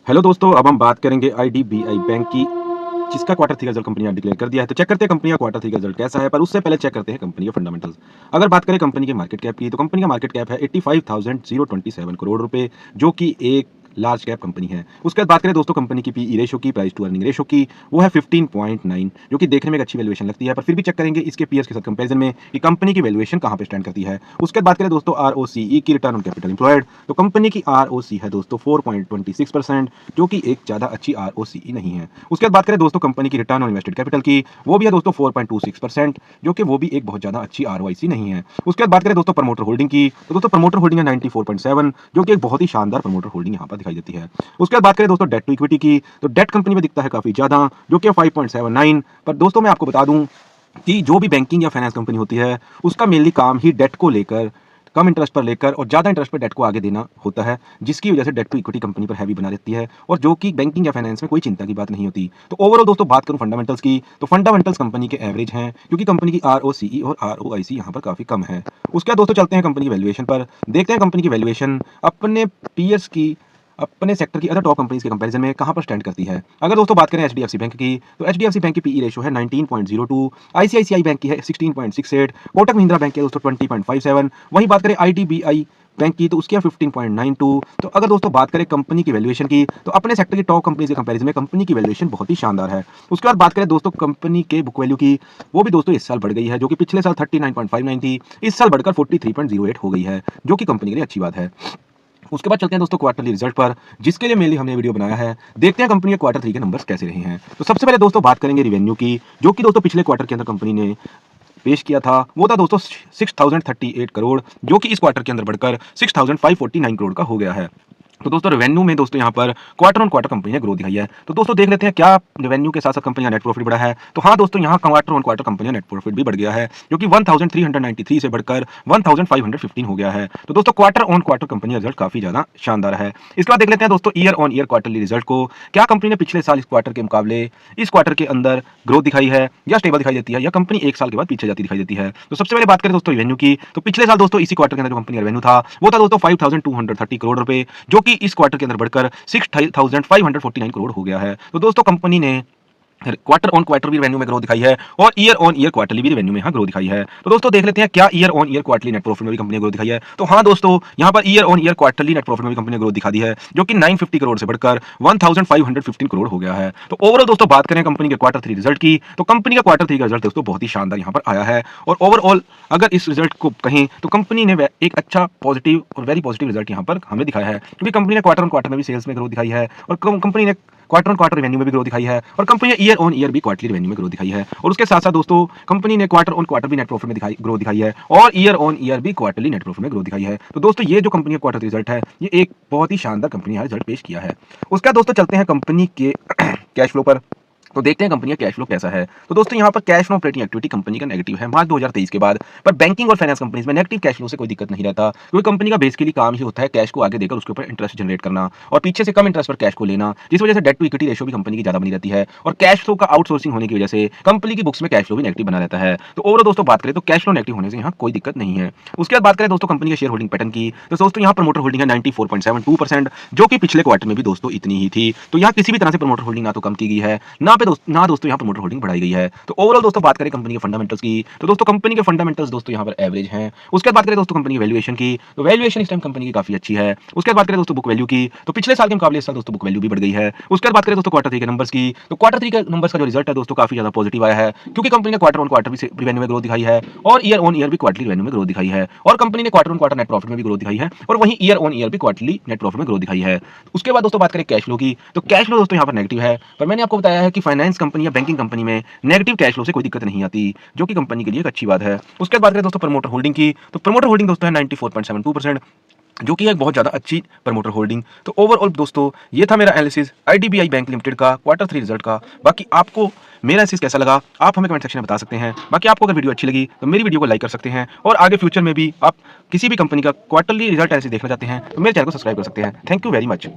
Hello दोस्तों, अब हम बात करेंगे आईडीबीआई बैंक की, जिसका क्वार्टर थ्री का रिजल्ट कंपनी ने डिक्लेयर कर दिया है। तो चेक करते हैं कंपनी का क्वार्टर थ्री का रिजल्ट कैसा है, पर उससे पहले चेक करते हैं कंपनी के फंडामेंटल्स। अगर बात करें कंपनी के मार्केट कैप की, तो कंपनी का मार्केट कैप है 85,027 करोड़ रुपए, जो कि एक लार्ज कैप कंपनी है। उसके बाद बात करें दोस्तों कंपनी की पीई रेशो की, प्राइस टू अर्निंग रेशो की, वो है 15.9, जो कि देखने में एक अच्छी वैल्यूएशन लगती है, पर फिर भी चेक करेंगे इसके पीयर्स के साथ कंपैरिजन में कि कंपनी की वैल्यूएशन कहां पे स्टैंड करती है। उसके बाद बात करें दोस्तों आरओसीई की, रिटर्न ऑन कैपिटल एम्प्लॉयड, तो कंपनी की आरओसी है दोस्तों 4.26%, जो कि एक ज्यादा अच्छी आरओसीई नहीं है। उसके बाद बात करें दोस्तों कंपनी की रिटर्न ऑन इन्वेस्टेड कैपिटल की, वो भी है दोस्तों 4.26%, जो कि वो भी एक बहुत ज्यादा अच्छी आरओआईसी नहीं है। उसके बाद बात करें दोस्तों प्रमोटर होल्डिंग की, तो दोस्तों प्रमोटर होल्डिंग है 94.7, जो कि एक बहुत ही शानदार प्रमोटर होल्डिंग यहाँ पर दिखाई देती है। उसके बाद बात करें दोस्तों डेट टू इक्विटी की, तो डेट कंपनी में दिखता है काफी ज्यादा, जो कि 5.79। पर दोस्तों मैं आपको बता दूं कि जो भी बैंकिंग या फाइनेंस कंपनी होती है, उसका मेनली काम ही डेट को लेकर, कम इंटरेस्ट पर लेकर और ज्यादा इंटरेस्ट पर डेट को आगे देना होता है, जिसकी वजह से डेट टू इक्विटी कंपनी पर हैवी बना देती है, और जो कि बैंकिंग या फाइनेंस में कोई चिंता की बात नहीं होती। तो ओवरऑल दोस्तों बात करूं फंडामेंटल्स की, तो फंडामेंटल्स कंपनी के एवरेज हैं, क्योंकि कंपनी की आरओसीई और आरओआईसी यहाँ पर काफी कम है। उसके बाद दोस्तों चलते हैं कंपनी की वैल्यूएशन पर, देखते हैं कंपनी की वैल्यूएशन अपने पीयर्स की, अपने सेक्टर की अदर टॉप कंपनीज के कंपैरिजन में कहां पर स्टैंड करती है। अगर दोस्तों बात करें एचडीएफसी बैंक की, तो एचडीएफसी बैंक की पीई रेशियो है 19.02, आईसीआईसीआई बैंक की है 16.68, कोटक महिंद्रा बैंक की है दोस्तों 20.57, वहीं बात करें आईडीबीआई बैंक की, तो उसकी है 15.92। तो अगर दोस्तों बात करें कंपनी की वैल्यूएशन की, तो अपने सेक्टर की टॉप कंपनीज के कंपैरिजन में कंपनी की वैल्यूएशन बहुत ही शानदार है। उसके बाद बात करें दोस्तों कंपनी के बुक वैल्यू की, वो भी दोस्तों इस साल बढ़ गई है, जो कि पिछले साल 39.59 थी, इस साल बढ़कर 43.08 हो गई है, जो कि कंपनी के लिए अच्छी बात है। उसके बाद चलते हैं दोस्तों क्वार्टरली रिजल्ट पर, जिसके लिए मेनली हमने वीडियो बनाया है। देखते हैं कंपनी के क्वार्टर थ्री के नंबर्स कैसे रहे हैं। तो सबसे पहले दोस्तों बात करेंगे रिवेन्यू की, जो कि दोस्तों पिछले क्वार्टर के अंदर कंपनी ने पेश किया था, वो था दोस्तों 6038 करोड़, जो कि इस क्वार्टर के अंदर बढ़कर 6549 करोड़ का हो गया है। तो दोस्तों रेवेन्यू में दोस्तों यहाँ पर क्वार्टर ऑन क्वार्टर कंपनी ने ग्रोथ दिखाई है। तो दोस्तों देख लेते हैं क्या रेवेन्यू के साथ साथ कंपनी का नेट प्रॉफिट बढ़ा है। तो हाँ दोस्तों, यहाँ क्वार्टर ऑन क्वार्टर कंपनी का नेट प्रॉफिट भी बढ़ गया है, जो कि 1393 से बढ़कर 1515 हो गया है। तो दोस्तों क्वार्टर ऑन क्वार्टर कंपनी का रिजल्ट काफी ज्यादा शानदार है। इसके बाद देख लेते हैं दोस्तों year on year quarterly result को, क्या कंपनी ने पिछले साल इस क्वार्टर के मुकाबले इस क्वार्टर के अंदर ग्रोथ दिखाई है, या स्टेबल दिखाई देती है, या कंपनी एक साल के बाद पीछे जाती दिखाई देती है। तो सबसे पहले बात करें दोस्तों रेवेन्यू की, तो पिछले साल दोस्तों इसी क्वार्टर के अंदर जो कंपनी का रेवेन्यू था, वो था दोस्तों 5230 करोड़ रुपए, जो कि इस क्वार्टर के अंदर बढ़कर 6549 करोड़ हो गया है। तो दोस्तों कंपनी ने क्वार्टर ऑन क्वार्टर भी रेवेन्यू में ग्रोथ दिखाई है, और ईयर ऑन ईयर क्वार्टरली भी रेवेन्यू में यहाँ ग्रोथ दिखाई है। तो दोस्तों देख लेते हैं क्या year on year quarterly net profit में भी कंपनी ने ग्रोथ दिखाई है। तो हाँ दोस्तों, यहाँ per year on year quarterly net profit में भी कंपनी ने ग्रोथ दिखा दी है, जो कि 950 करोड़ से बढ़कर 1515 करोड़ हो गया है। तो ओवरऑल दोस्तों बात करें कंपनी के क्वार्टर थ्री रिजल्ट की, तो कंपनी का क्वार्टर थ्री का रिजल्ट दोस्तों बहुत ही शानदार यहाँ पर आया है। और ओवरऑल अगर इस रिजल्ट को कहें, तो कंपनी ने एक अच्छा पॉजिटिव और वेरी पॉजिटिव रिजल्ट यहाँ पर हमें दिखाया है, क्योंकि कंपनी ने क्वार्टर ऑन क्वार्टर में भी सेल्स में ग्रोथ दिखाई है, और कंपनी ने क्वार्टर ऑन क्वार्टर रेवेन्यू में भी ग्रोथ दिखाई है, और कंपनी ने ईयर ऑन ईयर भी क्वार्टरली रेवेन्यू में ग्रोथ दिखाई है। और उसके साथ साथ दोस्तों कंपनी ने क्वार्टर ऑन क्वार्टर भी नेट प्रॉफिट में ग्रोथ दिखाई है, और ईयर ऑन ईयर भी क्वार्टरली नेट प्रॉफिट में ग्रोथ दिखाई है। तो दोस्तों ये जो कंपनी का क्वार्टर रिजल्ट है, ये एक बहुत ही शानदार कंपनी ने रिजल्ट पेश किया है। उसके बाद दोस्तों चलते हैं कंपनी के कैश फ्लो पर, तो देखते हैं कंपनी का कैश फ्लो कैसा है। तो दोस्तों यहाँ पर cash flow operating activity company का नेगेटिव है मार्च 2023 के बाद, पर बैंकिंग और फाइनेंस कंपनीज में नेगेटिव कैश फ्लो से कोई दिक्कत नहीं रहता, क्योंकि कंपनी का बेसिकली काम ही होता है कैश को आगे देकर उसके ऊपर इंटरेस्ट जनरेट करना, और पीछे से कम इंटरेस्ट पर कैश को लेना, जिस वजह से डेट टू इक्विटी रेशियो भी कंपनी की ज्यादा बनी रहती है, और कैश फ्लो का आउटसोर्सिंग होने की वजह से कंपनी की बुक्स में कैश फ्लो भी नेगेटिव बना रहता है। तो ओवरऑल दोस्तों बात करें तो कैश फ्लो नेगेटिव होने से यहाँ कोई दिक्कत नहीं है। उसके बाद बात करें दोस्तों कंपनी के शेयर होल्डिंग पैटर्न की, तो दोस्तों यहाँ प्रमोटर होल्डिंग है 94.72%, जो कि पिछले क्वार्टर में भी दोस्तों इतनी ही थी। तो यहाँ किसी भी तरह से प्रमोटर होल्डिंग ना तो कम की गई है, ना दोस्तों यहाँ प्रमोटर होल्डिंग बढ़ाई गई है। तो ओवरऑल दोस्तों बात करें कंपनी के फंडामेंटल्स की, तो दोस्तों कंपनी के फंडामेंटल्स दोस्तों यहाँ पर एवरेज हैं। उसके बाद बात करें दोस्तों कंपनी की वैल्यूएशन की, तो वैल्यूएशन इस टाइम कंपनी की काफी अच्छी है। उसके बाद बात करें दोस्तों बुक वैल्यू की, तो पिछले साल के मुकाबले इस साल दोस्तों बुक वैल्यू भी बढ़ गई है। उसके बाद बात करें दोस्तों क्वार्टर थ्री के नंबर्स की, तो क्वार्टर थ्री के नंबर्स का जो रिजल्ट है दोस्तों काफी ज्यादा पॉजिटिव आया है, क्योंकि कंपनी ने क्वार्टर ऑन क्वार्टर भी रेवेन्यू में ग्रोथ दिखाई है, और ईयर ऑन ईयर भी क्वार्टरली रेवेन्यू में ग्रोथ दिखाई है, और कंपनी ने quarter on quarter net profit में भी ग्रोथ दिखाई है, और वहीं ईयर ऑन ईयर भी क्वार्टरली नेट प्रॉफिट में ग्रोथ दिखाई है। उसके बाद दोस्तों बात करें कैश फ्लो की, तो कैश फ्लो दोस्तों यहाँ पर नेगेटिव है, पर मैंने आपको बताया है कि फाइनेंस कंपनी या बैंकिंग कंपनी में नेगेटिव कैश फ्लो से कोई दिक्कत नहीं आती, जो कि कंपनी के लिए एक अच्छी बात है। उसके बाद बात करें दोस्तों प्रमोटर होल्डिंग की, तो प्रमोटर होल्डिंग दोस्तों है 94.72%, जो कि एक बहुत ज़्यादा अच्छी प्रमोटर होल्डिंग। तो ओवरऑल दोस्तों ये था मेरा एनालिसिस आईडीबीआई बैंक लिमिटेड का क्वार्टर थ्री रिजल्ट का। बाकी आपको मेरा एनालिसिस कैसा लगा आप हमें कमेंट सेक्शन में बता सकते हैं। बाकी आपको अगर वीडियो अच्छी लगी तो मेरी वीडियो को लाइक कर सकते हैं, और आगे फ्यूचर में भी आप किसी भी कंपनी का क्वार्टरली रिजल्ट एनालिसिस देखना चाहते हैं तो मेरे चैनल को सब्सक्राइब कर सकते हैं। Thank you very much.